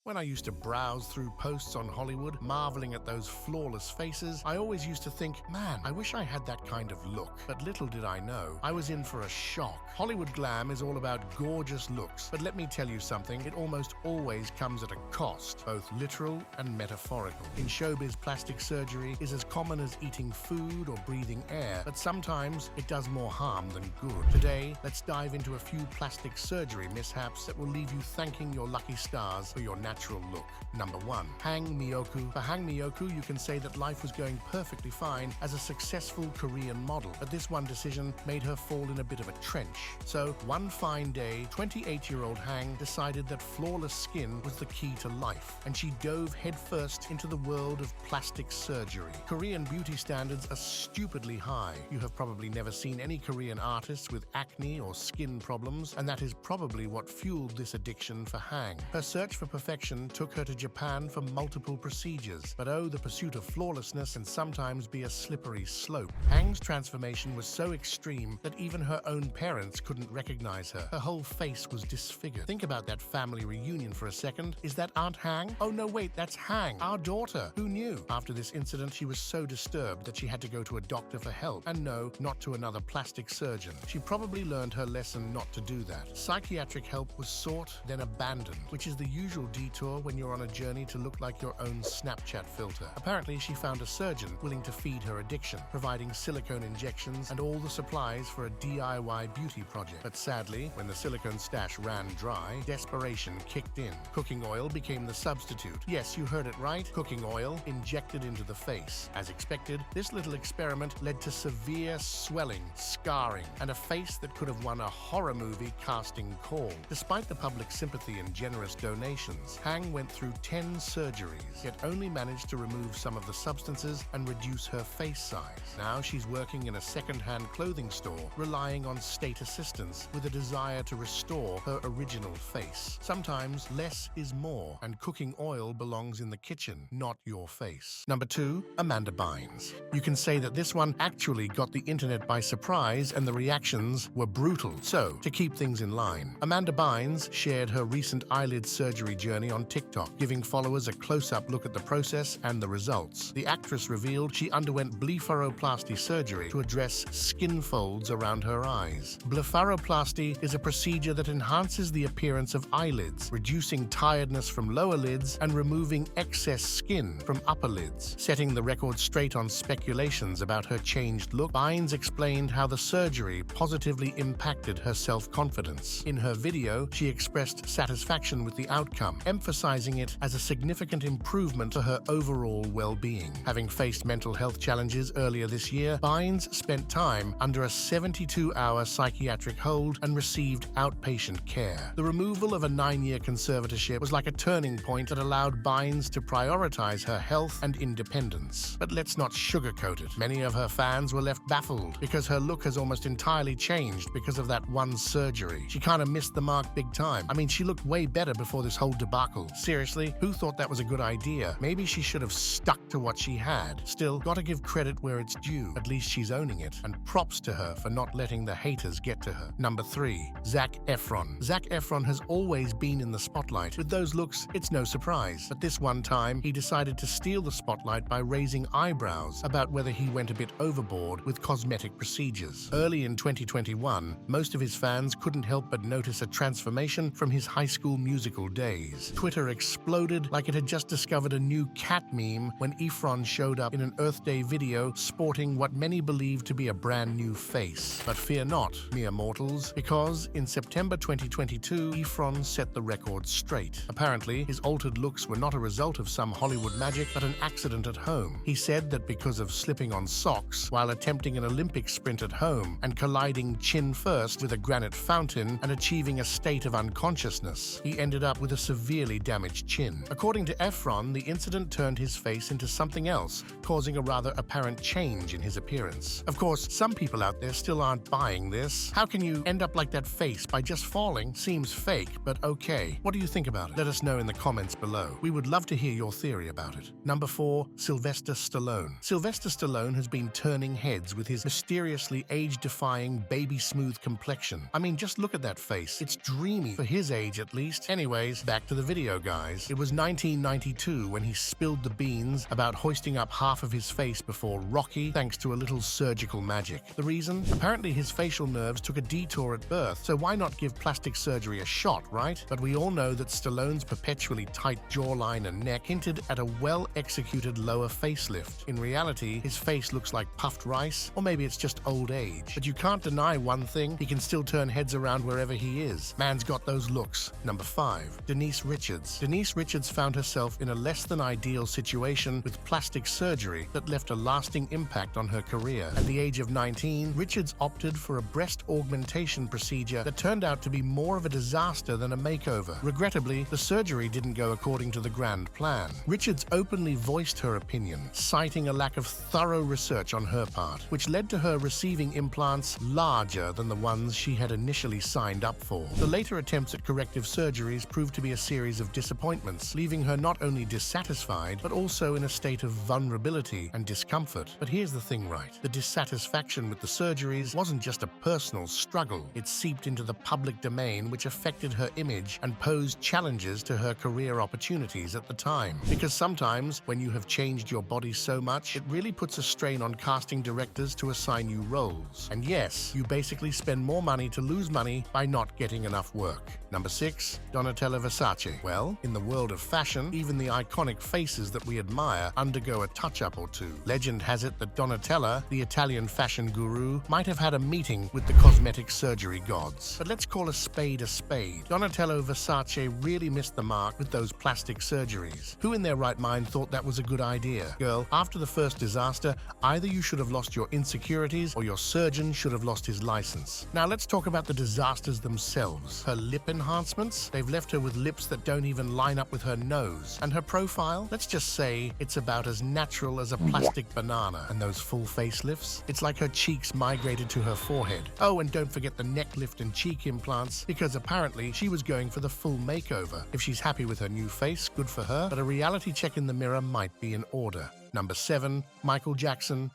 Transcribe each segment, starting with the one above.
When I used to browse through posts on Hollywood, marveling at those flawless faces, I always used to think, man, I wish I had that kind of look. But little did I know, I was in for a shock. Hollywood glam is all about gorgeous looks, but let me tell you something, it almost always comes at a cost, both literal and metaphorical. In showbiz, plastic surgery is as common as eating food or breathing air, but sometimes it does more harm than good. Today, let's dive into a few plastic surgery mishaps that will leave you thanking your lucky stars for your natural look. Number 1. Hang Mioku. For Hang Mioku, you can say that life was going perfectly fine as a successful Korean model, but this one decision made her fall in a bit of a trench. So, one fine day, 28-year-old Hang decided that flawless skin was the key to life, and she dove headfirst into the world of plastic surgery. Korean beauty standards are stupidly high. You have probably never seen any Korean artists with acne or skin problems, and that is probably what fueled this addiction for Hang. Her search for perfection took her to Japan for multiple procedures, but the pursuit of flawlessness can sometimes be a slippery slope. Hang's transformation was so extreme that even her own parents couldn't recognize her. Her whole face was disfigured. Think about that family reunion for a second. Is that Aunt Hang? Oh no, wait, that's Hang, our daughter. Who knew? After this incident, she was so disturbed that she had to go to a doctor for help, and no, not to another plastic surgeon. She probably learned her lesson not to do that. Psychiatric help was sought, then abandoned, which is the usual detour when you're on a journey to look like your own Snapchat filter. Apparently, she found a surgeon willing to feed her addiction, providing silicone injections and all the supplies for a DIY beauty project. But sadly, when the silicone stash ran dry, desperation kicked in. Cooking oil became the substitute. Yes, you heard it right. Cooking oil injected into the face. As expected, this little experiment led to severe swelling, scarring, and a face that could have won a horror movie casting call. Despite the public sympathy and generous donations, Hang went through 10 surgeries, yet only managed to remove some of the substances and reduce her face size. Now she's working in a second-hand clothing store, relying on state assistance with a desire to restore her original face. Sometimes less is more, and cooking oil belongs in the kitchen, not your face. Number 2. Amanda Bynes. You can say that this one actually got the internet by surprise, and the reactions were brutal. So, to keep things in line, Amanda Bynes shared her recent eyelid surgery journey on TikTok, giving followers a close-up look at the process and the results. The actress revealed she underwent blepharoplasty surgery to address skin folds around her eyes. Blepharoplasty is a procedure that enhances the appearance of eyelids, reducing tiredness from lower lids and removing excess skin from upper lids. Setting the record straight on speculations about her changed look, Bynes explained how the surgery positively impacted her self-confidence. In her video, she expressed satisfaction with the outcome, emphasizing it as a significant improvement to her overall well-being. Having faced mental health challenges earlier this year, Bynes spent time under a 72-hour psychiatric hold and received outpatient care. The removal of a 9-year conservatorship was like a turning point that allowed Bynes to prioritize her health and independence. But let's not sugarcoat it. Many of her fans were left baffled because her look has almost entirely changed because of that one surgery. She kind of missed the mark big time. I mean, she looked way better before this whole debacle. Seriously, who thought that was a good idea? Maybe she should have stuck to what she had. Still, gotta give credit where it's due. At least she's owning it, and props to her for not letting the haters get to her. Number 3. Zack Efron. Zack Efron has always been in the spotlight. With those looks, it's no surprise. But this one time, he decided to steal the spotlight by raising eyebrows about whether he went a bit overboard with cosmetic procedures. Early in 2021, most of his fans couldn't help but notice a transformation from his High School Musical days. Twitter exploded like it had just discovered a new cat meme when Efron showed up in an Earth Day video sporting what many believe to be a brand new face. But fear not, mere mortals, because in September 2022, Efron set the record straight. Apparently, his altered looks were not a result of some Hollywood magic, but an accident at home. He said that because of slipping on socks while attempting an Olympic sprint at home and colliding chin first with a granite fountain and achieving a state of unconsciousness, he ended up with a severely damaged chin. According to Efron, the incident turned his face into something else, causing a rather apparent change in his appearance. Of course, some people out there still aren't buying this. How can you end up like that face by just falling? Seems fake, but okay. What do you think about it? Let us know in the comments below. We would love to hear your theory about it. Number 4. Sylvester Stallone. Sylvester Stallone has been turning heads with his mysteriously age-defying, baby-smooth complexion. I mean, just look at that face. It's dreamy, for his age at least. Anyways, back to the video. video, guys. It was 1992 when he spilled the beans about hoisting up half of his face before Rocky thanks to a little surgical magic. The reason? Apparently his facial nerves took a detour at birth, so why not give plastic surgery a shot, right? But we all know that Stallone's perpetually tight jawline and neck hinted at a well-executed lower facelift. In reality, his face looks like puffed rice, or maybe it's just old age. But you can't deny one thing, he can still turn heads around wherever he is. Man's got those looks. Number 5. Denise Richards. Denise Richards found herself in a less than ideal situation with plastic surgery that left a lasting impact on her career. At the age of 19, Richards opted for a breast augmentation procedure that turned out to be more of a disaster than a makeover. Regrettably, the surgery didn't go according to the grand plan. Richards openly voiced her opinion, citing a lack of thorough research on her part, which led to her receiving implants larger than the ones she had initially signed up for. The later attempts at corrective surgeries proved to be a series of disappointments, leaving her not only dissatisfied, but also in a state of vulnerability and discomfort. But here's the thing, right? The dissatisfaction with the surgeries wasn't just a personal struggle. It seeped into the public domain, which affected her image and posed challenges to her career opportunities at the time. Because sometimes, when you have changed your body so much, it really puts a strain on casting directors to assign you roles. And yes, you basically spend more money to lose money by not getting enough work. Number 6. Donatella Versace. Well, in the world of fashion, even the iconic faces that we admire undergo a touch-up or two. Legend has it that Donatella, the Italian fashion guru, might have had a meeting with the cosmetic surgery gods. But let's call a spade a spade. Donatella Versace really missed the mark with those plastic surgeries. Who in their right mind thought that was a good idea? Girl, after the first disaster, either you should have lost your insecurities or your surgeon should have lost his license. Now let's talk about the disasters themselves. Her lip enhancements, they've left her with lips that don't even line up with her nose. And her profile, let's just say it's about as natural as a plastic banana. And those full facelifts, it's like her cheeks migrated to her forehead. Oh, and don't forget the neck lift and cheek implants, because apparently she was going for the full makeover. If she's happy with her new face, good for her, but a reality check in the mirror might be in order. Number 7. Michael Jackson.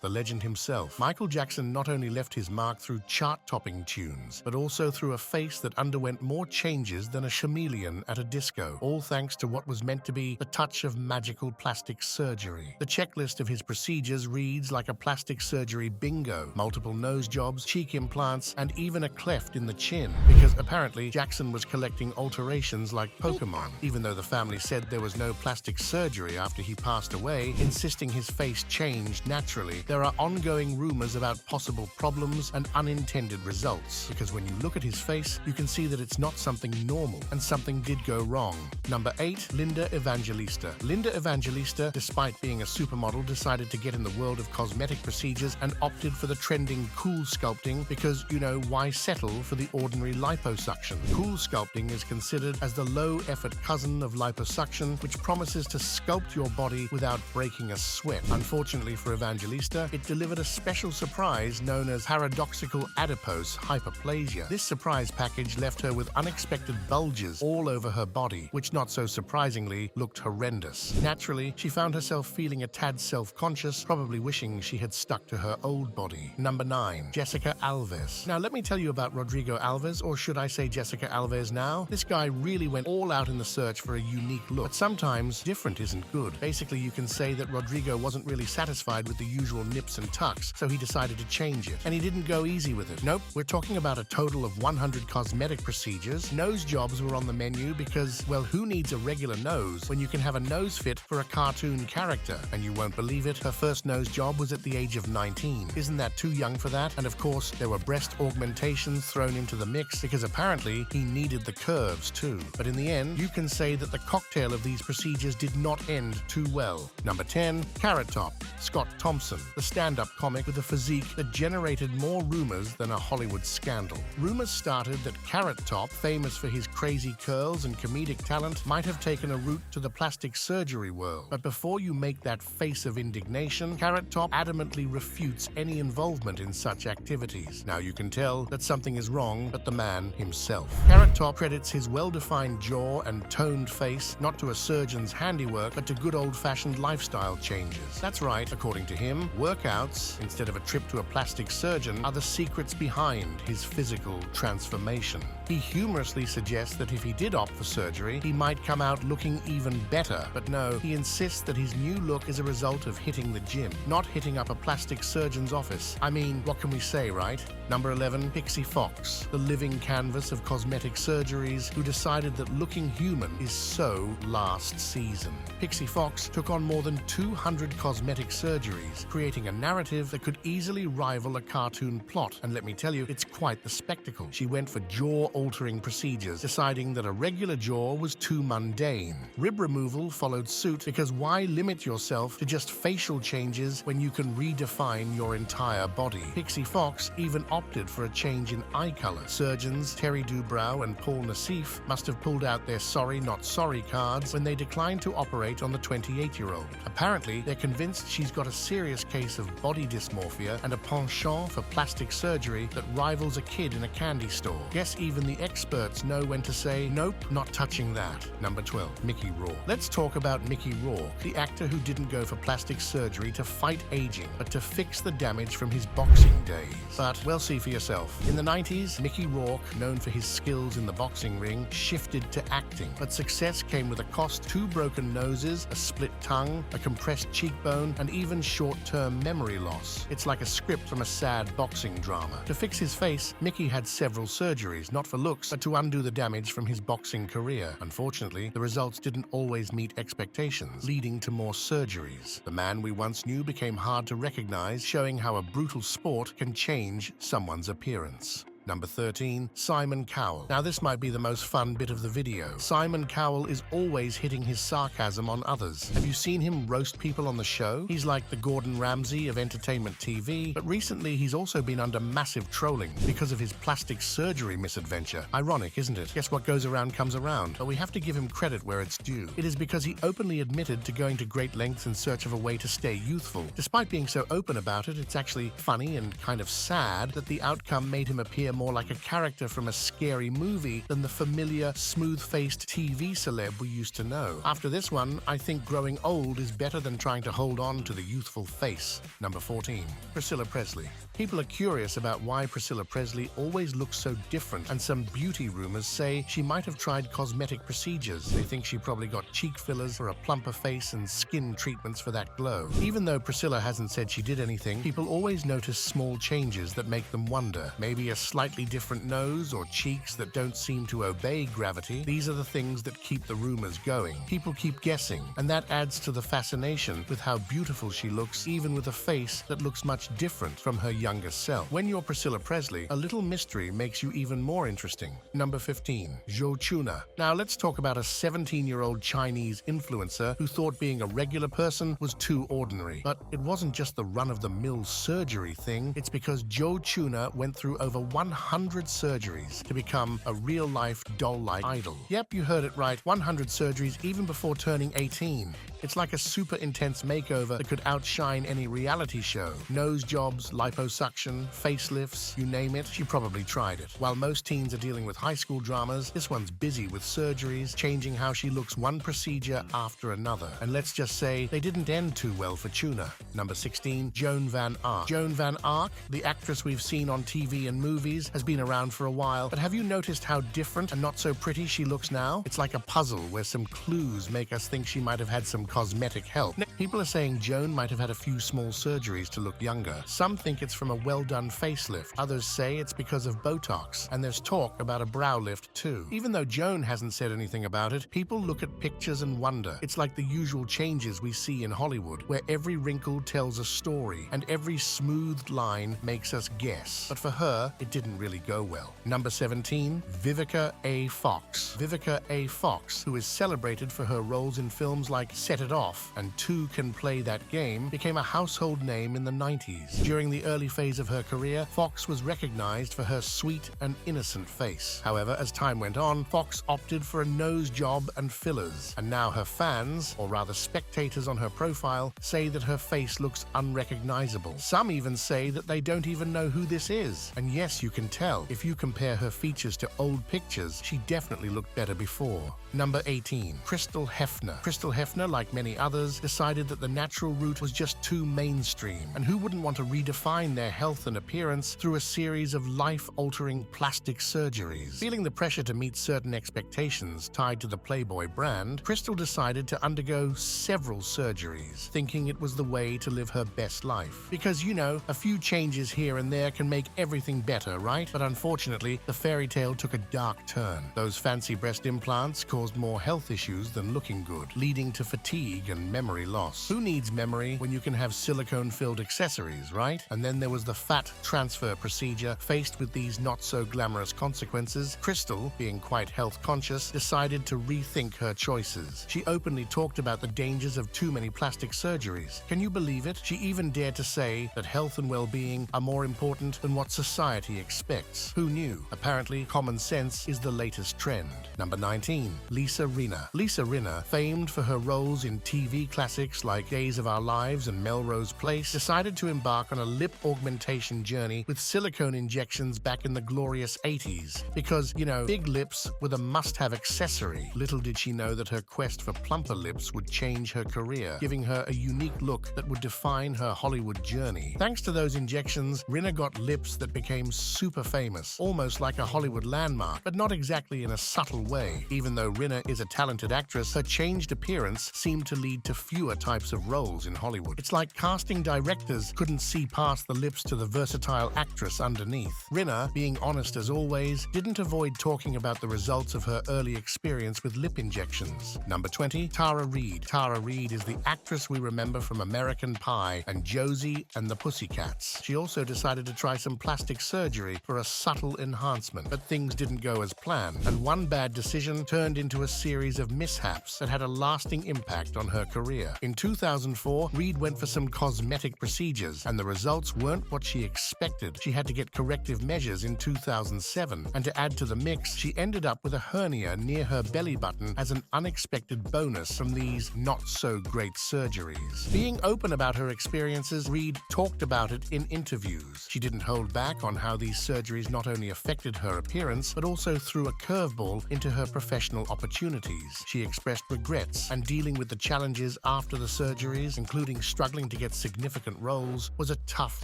The legend himself. Michael Jackson not only left his mark through chart-topping tunes, but also through a face that underwent more changes than a chameleon at a disco, all thanks to what was meant to be the touch of magical plastic surgery. The checklist of his procedures reads like a plastic surgery bingo: multiple nose jobs, cheek implants, and even a cleft in the chin, because apparently Jackson was collecting alterations like Pokemon, even though the family said there was no plastic surgery after he passed away, insisting his face changed naturally. There are ongoing rumors about possible problems and unintended results, because when you look at his face, you can see that it's not something normal, and something did go wrong. Number 8. Linda Evangelista. Linda Evangelista, despite being a supermodel, decided to get in the world of cosmetic procedures and opted for the trending cool sculpting because, you know, why settle for the ordinary liposuction? Cool sculpting is considered as the low-effort cousin of liposuction, which promises to sculpt your body without breaking a sweat. Unfortunately for Evangelista, it delivered a special surprise known as paradoxical adipose hyperplasia. This surprise package left her with unexpected bulges all over her body, which not so surprisingly looked horrendous. Naturally, she found herself feeling a tad self-conscious, probably wishing she had stuck to her old body. Number 9. Jessica Alves. Now let me tell you about Rodrigo Alves, or should I say Jessica Alves now? This guy really went all out in the search for a unique look, but sometimes different isn't good. Basically, you can say that Rodrigo wasn't really satisfied with the usual nips and tucks, so he decided to change it. And he didn't go easy with it. Nope, we're talking about a total of 100 cosmetic procedures. Nose jobs were on the menu because, well, who needs a regular nose when you can have a nose fit for a cartoon character? And you won't believe it, her first nose job was at the age of 19. Isn't that too young for that? And of course, there were breast augmentations thrown into the mix because apparently he needed the curves too. But in the end, you can say that the cocktail of these procedures did not end too well. Number 10. Carrot Top. Scott Thompson, the stand-up comic with a physique that generated more rumors than a Hollywood scandal. Rumors started that Carrot Top, famous for his crazy curls and comedic talent, might have taken a route to the plastic surgery world. But before you make that face of indignation, Carrot Top adamantly refutes any involvement in such activities. Now you can tell that something is wrong at the man himself. Carrot Top credits his well-defined jaw and toned face not to a surgeon's handiwork, but to good old-fashioned lifestyle changes. That's right, according to him, workouts, instead of a trip to a plastic surgeon, are the secrets behind his physical transformation. He humorously suggests that if he did opt for surgery, he might come out looking even better. But no, he insists that his new look is a result of hitting the gym, not hitting up a plastic surgeon's office. I mean, what can we say, right? Number 11, Pixee Fox, the living canvas of cosmetic surgeries who decided that looking human is so last season. Pixee Fox took on more than 200 cosmetic surgeries, creating a narrative that could easily rival a cartoon plot. And let me tell you, it's quite the spectacle. She went for jaw-altering procedures, deciding that a regular jaw was too mundane. Rib removal followed suit because why limit yourself to just facial changes when you can redefine your entire body? Pixee Fox even opted for a change in eye color. Surgeons Terry Dubrow and Paul Nassif must have pulled out their sorry not sorry cards when they declined to operate on the 28-year-old. Apparently, they're convinced she's got a serious case of body dysmorphia and a penchant for plastic surgery that rivals a kid in a candy store. Guess even the experts know when to say, nope, not touching that. Number 12, Mickey Rourke. Let's talk about Mickey Rourke, the actor who didn't go for plastic surgery to fight aging, but to fix the damage from his boxing days. But, well, see for yourself. In the 90s, Mickey Rourke, known for his skills in the boxing ring, shifted to acting. But success came with a cost: 2 broken noses, a split tongue, a compressed cheekbone, and even short-term memory loss. It's like a script from a sad boxing drama. To fix his face, Mickey had several surgeries, not for looks, but to undo the damage from his boxing career. Unfortunately, the results didn't always meet expectations, leading to more surgeries. The man we once knew became hard to recognize, showing how a brutal sport can change someone's appearance. Number 13, Simon Cowell. Now this might be the most fun bit of the video. Simon Cowell is always hitting his sarcasm on others. Have you seen him roast people on the show? He's like the Gordon Ramsay of entertainment TV, but recently he's also been under massive trolling because of his plastic surgery misadventure. Ironic, isn't it? Guess what goes around comes around. But we have to give him credit where it's due. It is because he openly admitted to going to great lengths in search of a way to stay youthful. Despite being so open about it, it's actually funny and kind of sad that the outcome made him appear more like a character from a scary movie than the familiar, smooth-faced TV celeb we used to know. After this one, I think growing old is better than trying to hold on to the youthful face. Number 14, Priscilla Presley. People are curious about why Priscilla Presley always looks so different, and some beauty rumors say she might have tried cosmetic procedures. They think she probably got cheek fillers for a plumper face and skin treatments for that glow. Even though Priscilla hasn't said she did anything, people always notice small changes that make them wonder. Maybe a slightly different nose or cheeks that don't seem to obey gravity. These are the things that keep the rumors going. People keep guessing, and that adds to the fascination with how beautiful she looks, even with a face that looks much different from her younger self. When you're Priscilla Presley, a little mystery makes you even more interesting. Number 15, Chuna. Now let's talk about a 17-year-old Chinese influencer who thought being a regular person was too ordinary. But it wasn't just the run-of-the-mill surgery thing. It's because Chuna went through over 100 surgeries to become a real-life doll-like idol. Yep, you heard it right. 100 surgeries even before turning 18. It's like a super intense makeover that could outshine any reality show. Nose jobs, liposuction, facelifts, you name it, she probably tried it. While most teens are dealing with high school dramas, this one's busy with surgeries, changing how she looks one procedure after another. And let's just say they didn't end too well for Chuna. Number 16, Joan Van Arc. Joan Van Arc, the actress we've seen on TV and movies, has been around for a while, but have you noticed how different and not so pretty she looks now? It's like a puzzle where some clues make us think she might have had some cosmetic help. People are saying Joan might have had a few small surgeries to look younger. Some think it's from a well-done facelift. Others say it's because of botox, and there's talk about a brow lift too. Even though Joan hasn't said anything about it, people look at pictures and wonder. It's like the usual changes we see in Hollywood, where every wrinkle tells a story, and every smoothed line makes us guess. But for her, it didn't really go well. Number 17, Vivica A. Fox. Vivica A. Fox, who is celebrated for her roles in films like Set It Off and Two Can Play That Game, became a household name in the 90s. During the early phase of her career, Fox was recognized for her sweet and innocent face. However, as time went on, Fox opted for a nose job and fillers, and now her fans, or rather spectators on her profile, say that her face looks unrecognizable. Some even say that they don't even know who this is. And yes, you can tell. If you compare her features to old pictures, she definitely looked better before. Number 18, Hefner. Hefner, like many others, decided decided that the natural route was just too mainstream, and who wouldn't want to redefine their health and appearance through a series of life-altering plastic surgeries? Feeling the pressure to meet certain expectations tied to the Playboy brand, Crystal decided to undergo several surgeries, thinking it was the way to live her best life. Because, you know, a few changes here and there can make everything better, right? But unfortunately, the fairy tale took a dark turn. Those fancy breast implants caused more health issues than looking good, leading to fatigue and memory loss. Who needs memory when you can have silicone-filled accessories, right? And then there was the fat transfer procedure. Faced with these not-so-glamorous consequences, Crystal, being quite health-conscious, decided to rethink her choices. She openly talked about the dangers of too many plastic surgeries. Can you believe it? She even dared to say that health and well-being are more important than what society expects. Who knew? Apparently, common sense is the latest trend. Number 19. Lisa Rinna. Lisa Rinna, famed for her roles in TV classics like Days of Our Lives and Melrose Place, decided to embark on a lip augmentation journey with silicone injections back in the glorious 80s. Because, you know, big lips were the must-have accessory. Little did she know that her quest for plumper lips would change her career, giving her a unique look that would define her Hollywood journey. Thanks to those injections, Rinna got lips that became super famous, almost like a Hollywood landmark, but not exactly in a subtle way. Even though Rinna is a talented actress, her changed appearance seemed to lead to fewer types of roles in Hollywood. It's like casting directors couldn't see past the lips to the versatile actress underneath. Rinna, being honest as always, didn't avoid talking about the results of her early experience with lip injections. Number 20. Tara Reid. Tara Reid is the actress we remember from American Pie and Josie and the Pussycats. She also decided to try some plastic surgery for a subtle enhancement, but things didn't go as planned, and one bad decision turned into a series of mishaps that had a lasting impact on her career. In 2004, Reid went for some cosmetic procedures, and the results weren't what she expected. She had to get corrective measures in 2007, and to add to the mix, she ended up with a hernia near her belly button as an unexpected bonus from these not-so-great surgeries. Being open about her experiences, Reid talked about it in interviews. She didn't hold back on how these surgeries not only affected her appearance, but also threw a curveball into her professional opportunities. She expressed regrets, and dealing with the challenges after the surgeries, including struggling to get significant roles, was a tough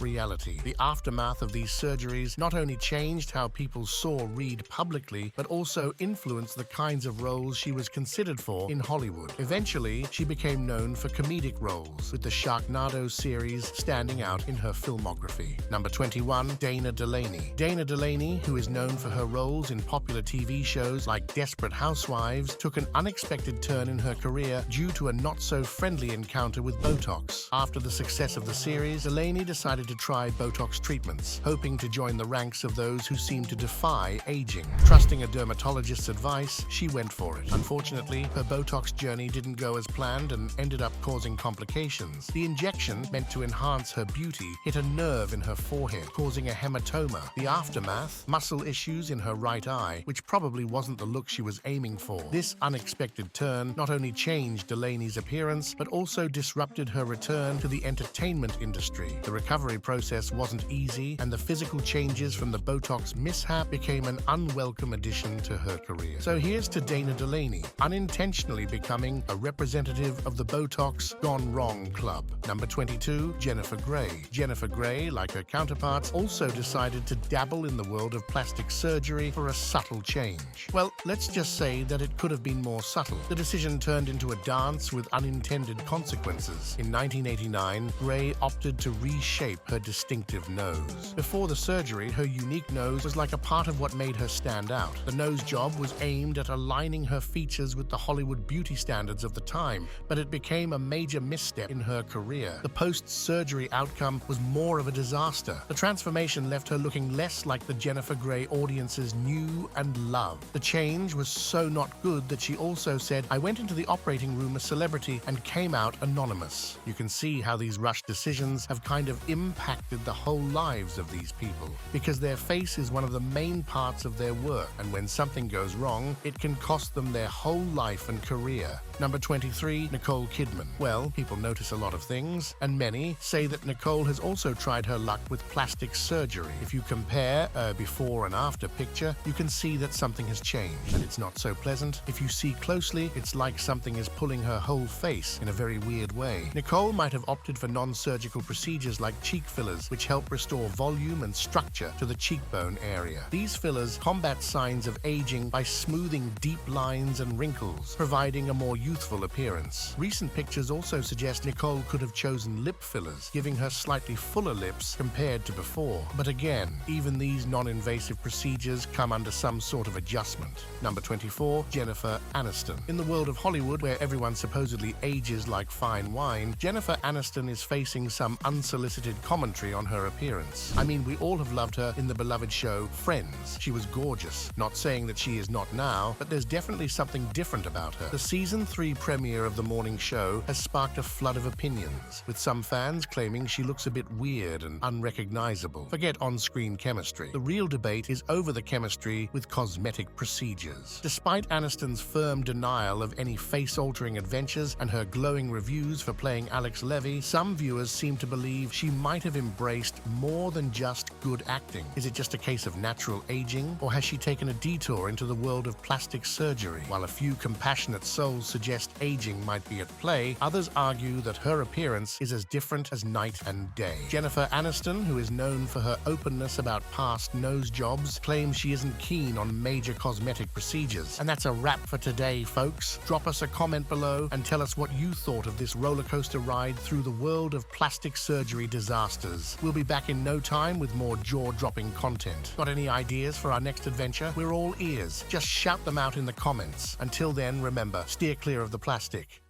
reality. The aftermath of these surgeries not only changed how people saw Reid publicly, but also influenced the kinds of roles she was considered for in Hollywood. Eventually, she became known for comedic roles, with the Sharknado series standing out in her filmography. Number 21. Dana Delaney. Dana Delaney, who is known for her roles in popular TV shows like Desperate Housewives, took an unexpected turn in her career due to a not-so-friendly encounter with botox. After the success of the series, Delaney decided to try botox treatments, hoping to join the ranks of those who seem to defy aging. Trusting a dermatologist's advice, she went for it. Unfortunately, her botox journey didn't go as planned and ended up causing complications. The injection, meant to enhance her beauty, hit a nerve in her forehead, causing a hematoma. The aftermath, muscle issues in her right eye, which probably wasn't the look she was aiming for. This unexpected turn not only changed Delaney's appearance, but also disrupted her return to the entertainment industry. The recovery process wasn't easy, and the physical changes from the botox mishap became an unwelcome addition to her career. So here's to Dana Delaney, unintentionally becoming a representative of the Botox Gone Wrong Club. Number 22. Jennifer Grey. Jennifer Grey, like her counterparts, also decided to dabble in the world of plastic surgery for a subtle change. Well, let's just say that it could have been more subtle. The decision turned into a dance with unintended consequences. In 1989, Grey opted to reshape her distinctive nose. Before the surgery, her unique nose was like a part of what made her stand out. The nose job was aimed at aligning her features with the Hollywood beauty standards of the time, but it became a major misstep in her career. The post-surgery outcome was more of a disaster. The transformation left her looking less like the Jennifer Grey audiences knew and loved. The change was so not good that she also said, "I went into the operating room a celebrity and came out anonymous." You can see how these rushed decisions have kind of impacted the whole lives of these people, because their face is one of the main parts of their work, and when something goes wrong, it can cost them their whole life and career. Number 23. Nicole Kidman. Well, people notice a lot of things, and many say that Nicole has also tried her luck with plastic surgery. If you compare a before and after picture, you can see that something has changed, and it's not so pleasant. If you see closely, it's like something is pulling her whole face in a very weird way. Nicole might have opted for non-surgical procedures like cheek fillers, which help restore volume and structure to the cheekbone area. These fillers combat signs of aging by smoothing deep lines and wrinkles, providing a more youthful appearance. Recent pictures also suggest Nicole could have chosen lip fillers, giving her slightly fuller lips compared to before. But again, even these non-invasive procedures come under some sort of adjustment. Number 24, Jennifer Aniston. In the world of Hollywood, where everyone supposedly ages like fine wine, Jennifer Aniston is facing some unsolicited commentary on her appearance. I mean, we all have loved her in the beloved show Friends. She was gorgeous. Not saying that she is not now, but there's definitely something different about her. The season 3 premiere of the morning show has sparked a flood of opinions, with some fans claiming she looks a bit weird and unrecognizable. Forget on-screen chemistry. The real debate is over the chemistry with cosmetic procedures. Despite Aniston's firm denial of any face-altering adventures and her glowing reviews for playing Alex Levy, some viewers seem to believe she might have embraced more than just good acting. Is it just a case of natural aging, or has she taken a detour into the world of plastic surgery? While a few compassionate souls suggest aging might be at play, others argue that her appearance is as different as night and day. Jennifer Aniston, who is known for her openness about past nose jobs, claims she isn't keen on major cosmetic procedures. And that's a wrap for today, folks. Drop us a comment below and tell us what you thought of this roller coaster ride through the world of plastic surgery disasters. We'll be back in no time with more jaw-dropping content. Got any ideas for our next adventure? We're all ears. Just shout them out in the comments. Until then, remember, steer clear of the plastic.